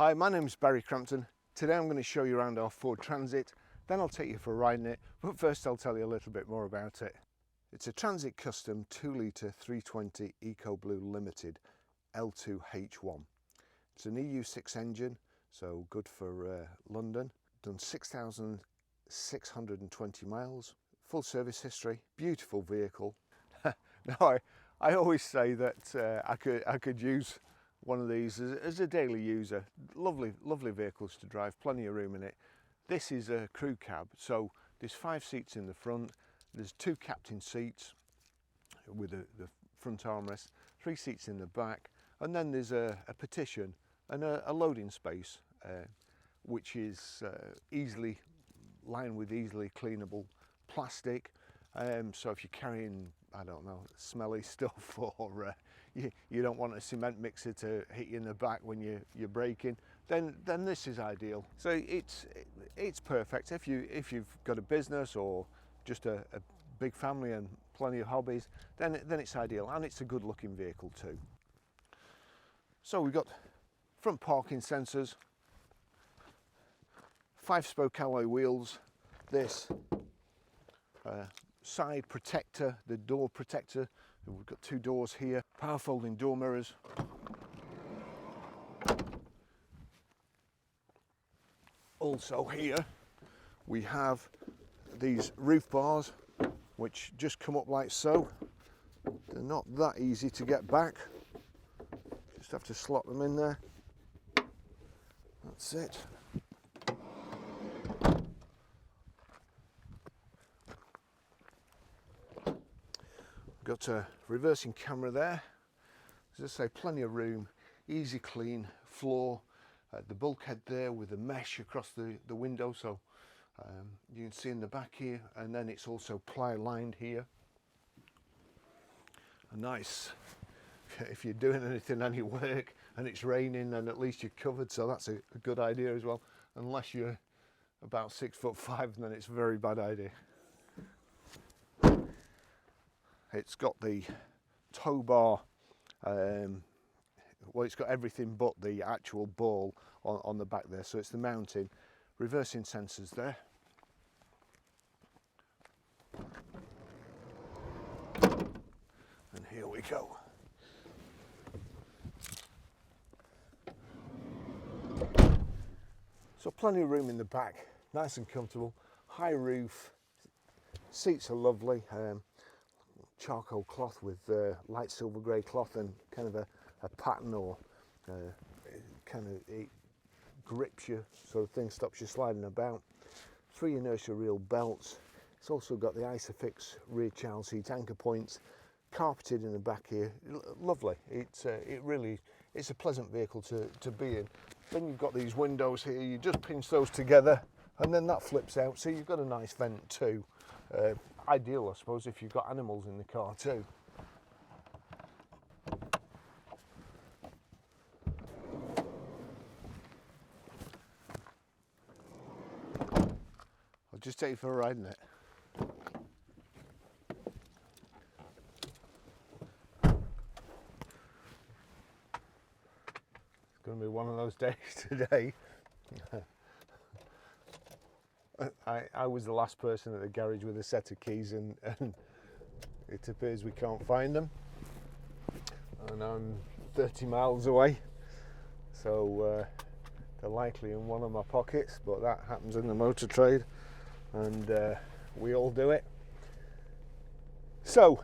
Hi, my name is Barry Crampton. Today I'm going to show you around our Ford Transit, then I'll take you for a ride in it, but first I'll tell you a little bit more about it. It's a Transit Custom 2 litre 320 EcoBlue Limited L2H1. It's an EU6 engine, so good for London. Done 6,620 miles, full service history, beautiful vehicle. Now I always say that I could use one of these as a daily user. Lovely vehicles to drive, plenty of room in it. This is a crew cab, so there's 5 seats in the front, there's 2 captain seats with the front armrest, 3 seats in the back, and then there's a partition and a loading space which is easily lined with easily cleanable plastic, so if you're carrying, I don't know, smelly stuff, or you don't want a cement mixer to hit you in the back when you're braking, then this is ideal. So it's perfect if you've got a business or just a big family and plenty of hobbies, then it's ideal, and it's a good looking vehicle too. So we've got front parking sensors, 5-spoke alloy wheels, this side protector, the door protector. We've got 2 doors here, power folding door mirrors. Also here we have these roof bars which just come up like so. They're not that easy to get back, just have to slot them in there. That's it. Got a reversing camera there. As I say, plenty of room, easy clean floor. The bulkhead there with a mesh across the window, so you can see in the back here, and then it's also ply lined here. A nice, if you're doing any work and it's raining, then at least you're covered, so that's a good idea as well. Unless you're about 6'5", then it's a very bad idea. It's got the tow bar, well, it's got everything but the actual ball on the back there, so it's the mounting, reversing sensors there. And here we go. So plenty of room in the back, nice and comfortable, high roof, seats are lovely. Charcoal cloth with light silver grey cloth and kind of a pattern, or kind of it grips you sort of thing, stops you sliding about. 3 inertia reel belts. It's also got the Isofix rear child seat anchor points, carpeted in the back here. Lovely. It's a pleasant vehicle to be in. Then you've got these windows here, you just pinch those together and then that flips out, so you've got a nice vent too. Ideal, I suppose, if you've got animals in the car too. I'll just take you for a ride in it. It's going to be one of those days today. I was the last person at the garage with a set of keys, and it appears we can't find them, and I'm 30 miles away, so they're likely in one of my pockets, but that happens in the motor trade, and we all do it. So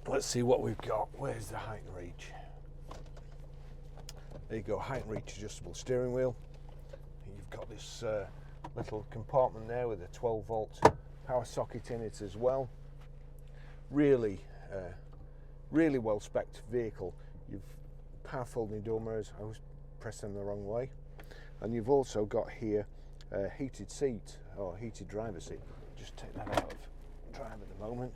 let's see what we've got. Where's the height and reach? There you go, height and reach adjustable steering wheel. You've got this little compartment there with a 12-volt power socket in it as well. Really well spec'd vehicle. You've power folding door mirrors. I was pressing them the wrong way. And you've also got here a heated seat, or heated driver's seat. Just take that out of drive at the moment.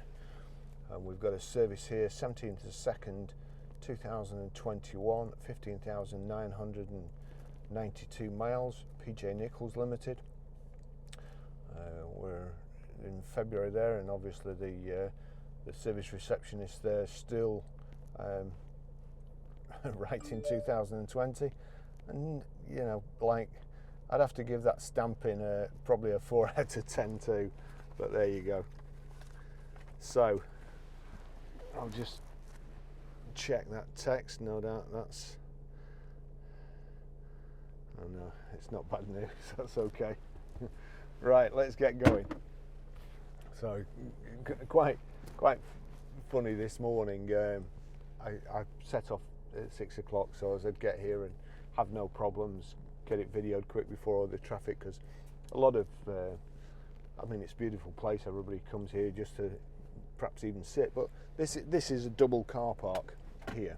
And we've got a service here, 17th of 2nd 2021, 15,992 miles, PJ Nichols Limited. We're in February there, and obviously the service receptionist there still right in 2020. and you know, like, I'd have to give that stamping probably a 4 out of 10 too, but there you go. So I'll just check that text. No doubt that's, oh no, it's not bad news. That's okay. Right, let's get going. So quite funny this morning. I set off at 6 o'clock so as I'd get here and have no problems, get it videoed quick before all the traffic, because a lot of I mean, it's a beautiful place, everybody comes here just to perhaps even sit, but this is a double car park here,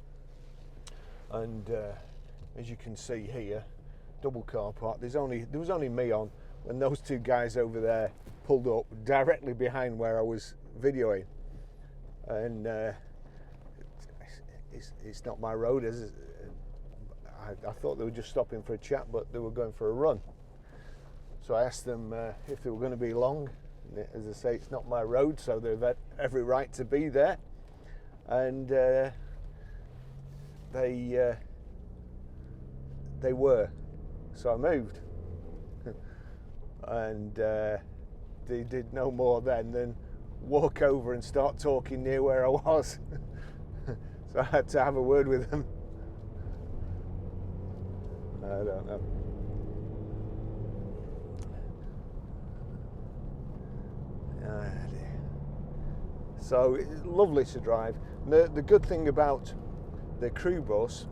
and as you can see here, double car park. There was only me on when those two guys over there pulled up directly behind where I was videoing, and it's not my road. I thought they were just stopping for a chat, but they were going for a run. So I asked them if they were going to be long. As I say, it's not my road, so they've had every right to be there. And they were. So I moved. And they did no more then than walk over and start talking near where I was. So I had to have a word with them. I don't know. So it's lovely to drive. The good thing about the crew bus,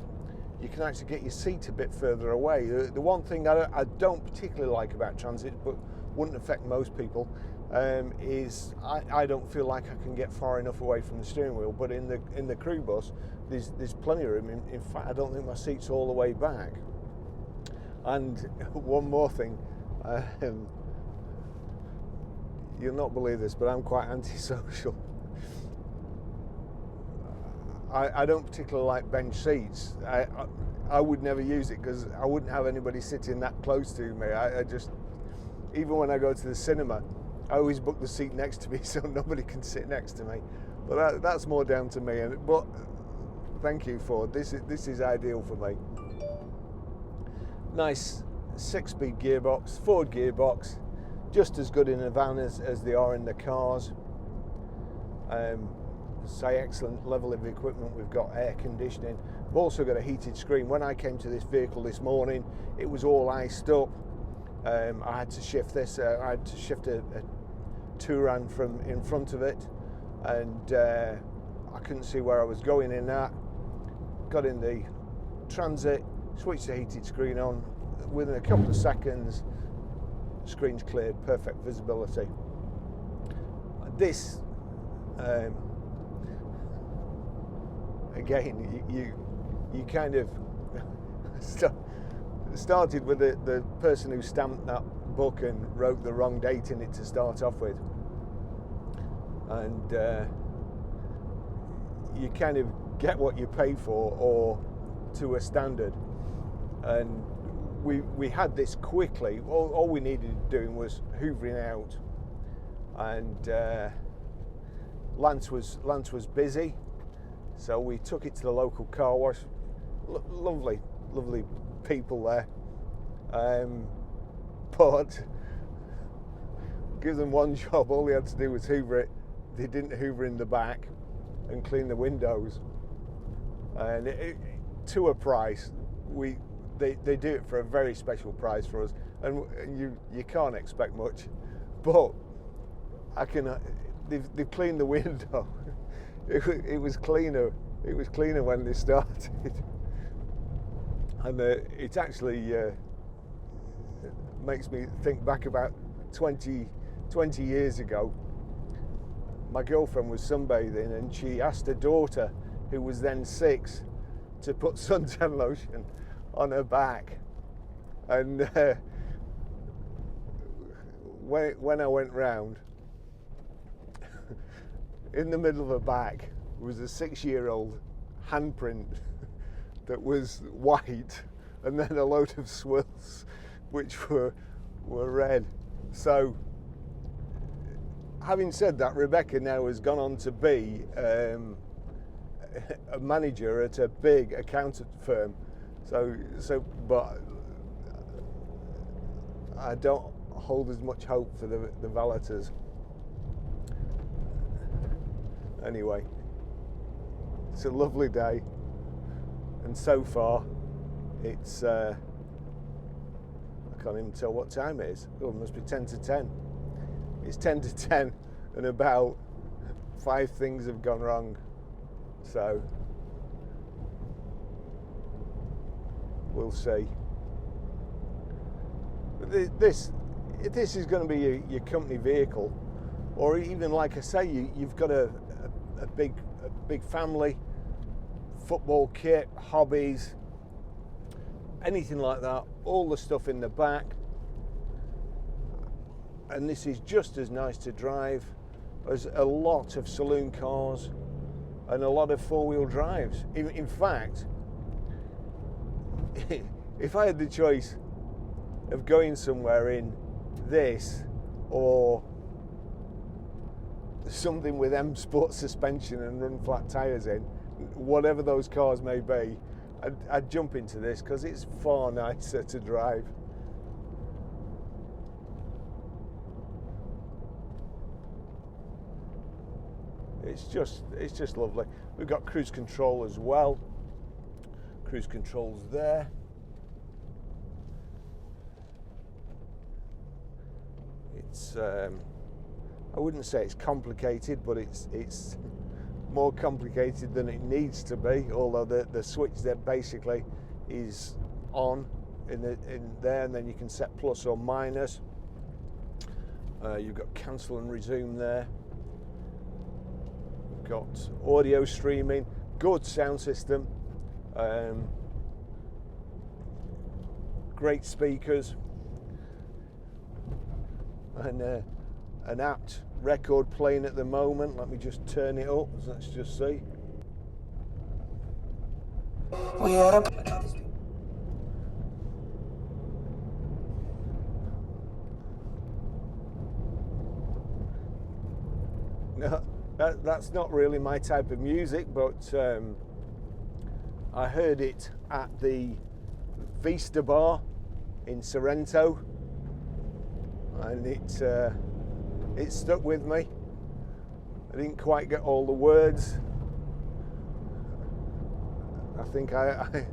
you can actually get your seat a bit further away. The one thing I don't particularly like about transit, but wouldn't affect most people, is I don't feel like I can get far enough away from the steering wheel. But in the crew bus, there's plenty of room. In fact, I don't think my seat's all the way back. And one more thing, you'll not believe this, but I'm quite antisocial. I don't particularly like bench seats. I would never use it because I wouldn't have anybody sitting that close to me. I just, even when I go to the cinema, I always book the seat next to me so nobody can sit next to me. But that's more down to me. But thank you, Ford. This is ideal for me. Nice 6-speed gearbox, Ford gearbox, just as good in a van as they are in the cars. Say excellent level of equipment. We've got air conditioning. We've also got a heated screen. When I came to this vehicle this morning, it was all iced up. I had to shift this. I had to shift a Touran from in front of it, and I couldn't see where I was going in that. Got in the Transit, switched the heated screen on. Within a couple of seconds, screen's cleared, perfect visibility. This. Again, you kind of started with the person who stamped that book and wrote the wrong date in it to start off with, and you kind of get what you pay for, or to a standard. And we had this quickly. All we needed doing was hoovering out, and Lance was busy. So we took it to the local car wash. Lovely people there. But give them one job, all they had to do was hoover it. They didn't hoover in the back and clean the windows. And to a price, they do it for a very special price for us. And you can't expect much. But they've cleaned the window. It was cleaner. It was cleaner when they started, and it actually makes me think back about 20 years ago. My girlfriend was sunbathing, and she asked her daughter, who was then 6, to put suntan lotion on her back. And when I went round, in the middle of her back was a 6-year-old handprint that was white, and then a load of swirls which were red. So, having said that, Rebecca now has gone on to be a manager at a big accountant firm. But I don't hold as much hope for the valeters. Anyway, it's a lovely day, and so far it's I can't even tell what time it is. Oh, it must be 10 to 10. It's 10 to 10 and about 5 things have gone wrong, so we'll see. But this is going to be your company vehicle, or even, like I say, you've got a big family, football kit, hobbies, anything like that, all the stuff in the back, and this is just as nice to drive as a lot of saloon cars and a lot of four-wheel drives. In fact, if I had the choice of going somewhere in this or something with M Sport suspension and run flat tyres in, whatever those cars may be, I'd jump into this because it's far nicer to drive. It's just lovely. We've got cruise control as well. Cruise control's there. It's I wouldn't say it's complicated, but it's more complicated than it needs to be, although the switch that basically is on in there, and then you can set plus or minus. You've got cancel and resume there. You've got audio streaming, good sound system, great speakers, and an apt record playing at the moment. Let me just turn it up. Let's just see. No, that's not really my type of music, but I heard it at the Vista Bar in Sorrento, and it stuck with me. I didn't quite get all the words. I think I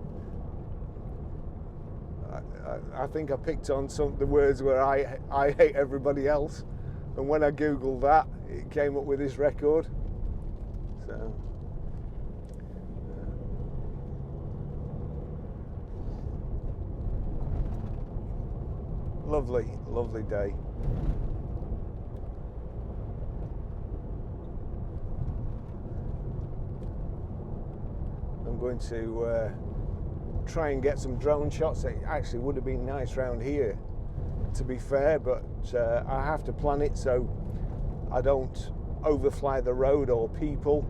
think I picked on the words where I hate everybody else, and when I googled that, it came up with this record. So lovely day. I'm going to try and get some drone shots. It actually would have been nice around here, to be fair, but I have to plan it so I don't overfly the road or people,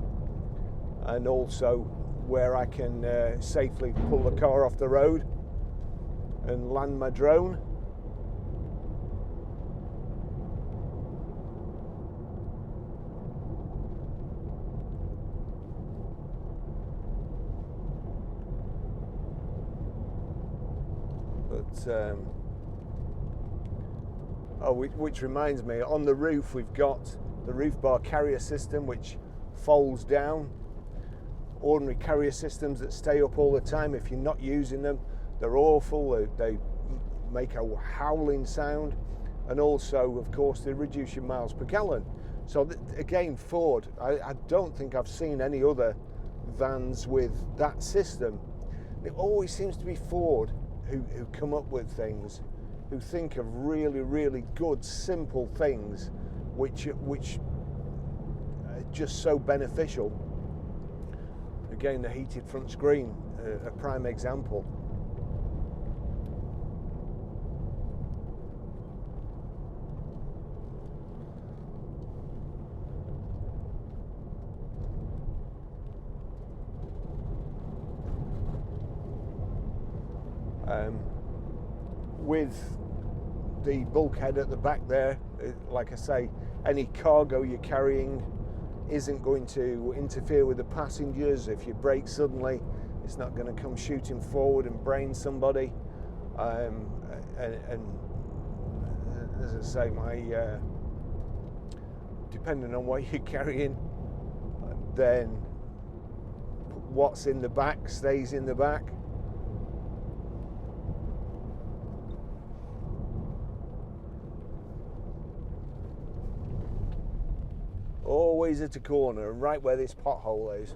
and also where I can safely pull the car off the road and land my drone. Which reminds me, on the roof we've got the roof bar carrier system, which folds down. Ordinary carrier systems that stay up all the time, if you're not using them, they're awful. They make a howling sound, and also, of course, they reduce your miles per gallon. So again, Ford, I don't think I've seen any other vans with that system. It always seems to be Ford who come up with things, who think of really good simple things which are just so beneficial. Again, the heated front screen, a prime example. With the bulkhead at the back there, like I say, any cargo you're carrying isn't going to interfere with the passengers. If you brake suddenly, It's not going to come shooting forward and brain somebody. And as I say, depending on what you're carrying, then what's in the back stays in the back. Always at a corner, right where this pothole is.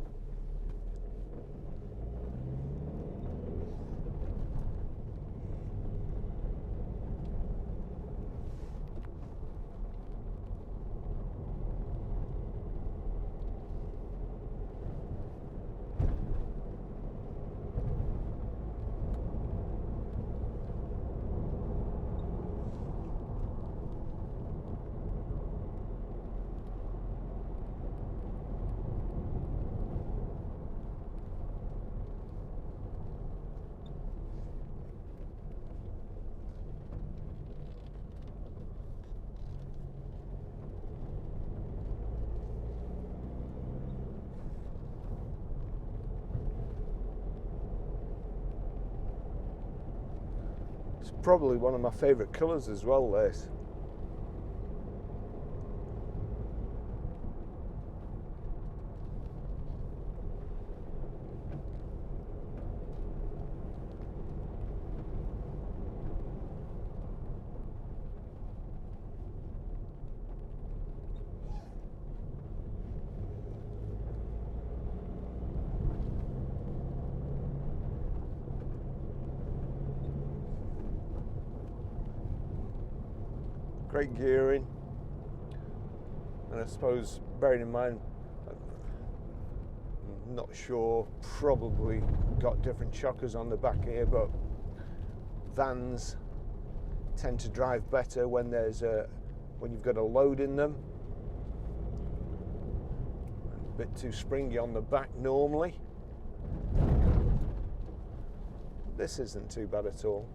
It's probably one of my favourite colours as well, this. Great gearing, and I suppose bearing in mind, I'm not sure, probably got different shockers on the back here, but vans tend to drive better when when you've got a load in them. A bit too springy on the back normally. This isn't too bad at all.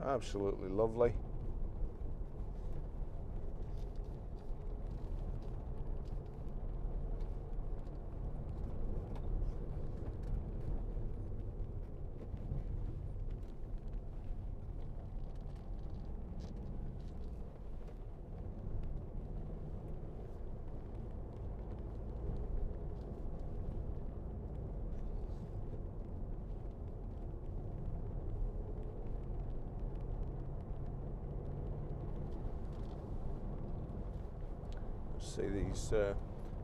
Absolutely lovely. See these,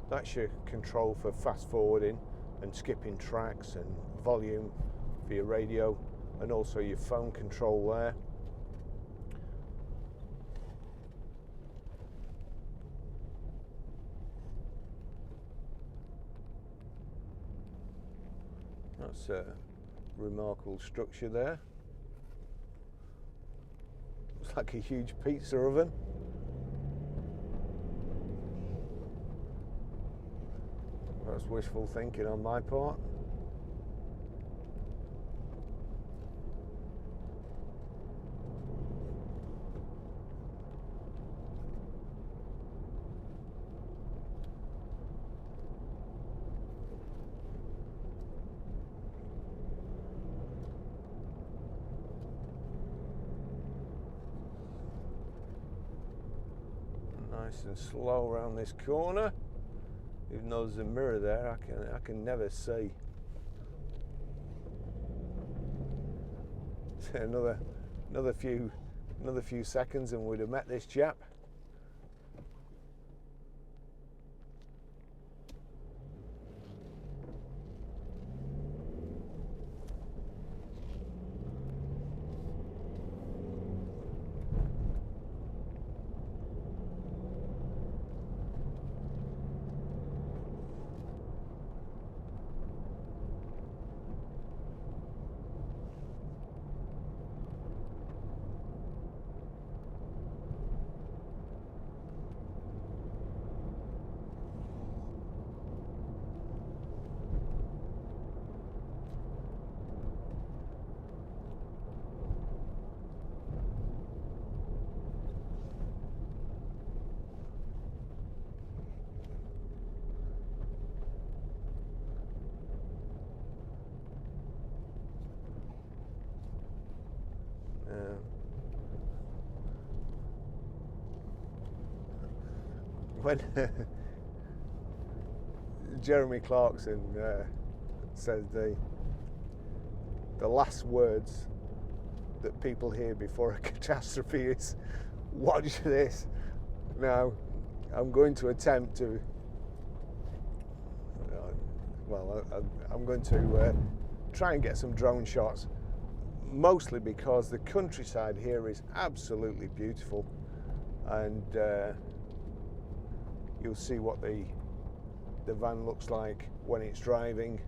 that's your control for fast forwarding and skipping tracks, and volume for your radio, and also your phone control there. That's a remarkable structure there. Looks like a huge pizza oven. That's wishful thinking on my part. Nice and slow around this corner. Even though there's a mirror there, I can never see. another few seconds and we'd have met this chap. When Jeremy Clarkson says the last words that people hear before a catastrophe is, watch this. Now, I'm going to attempt to, I'm going to try and get some drone shots, mostly because the countryside here is absolutely beautiful, and you'll see what the van looks like when it's driving.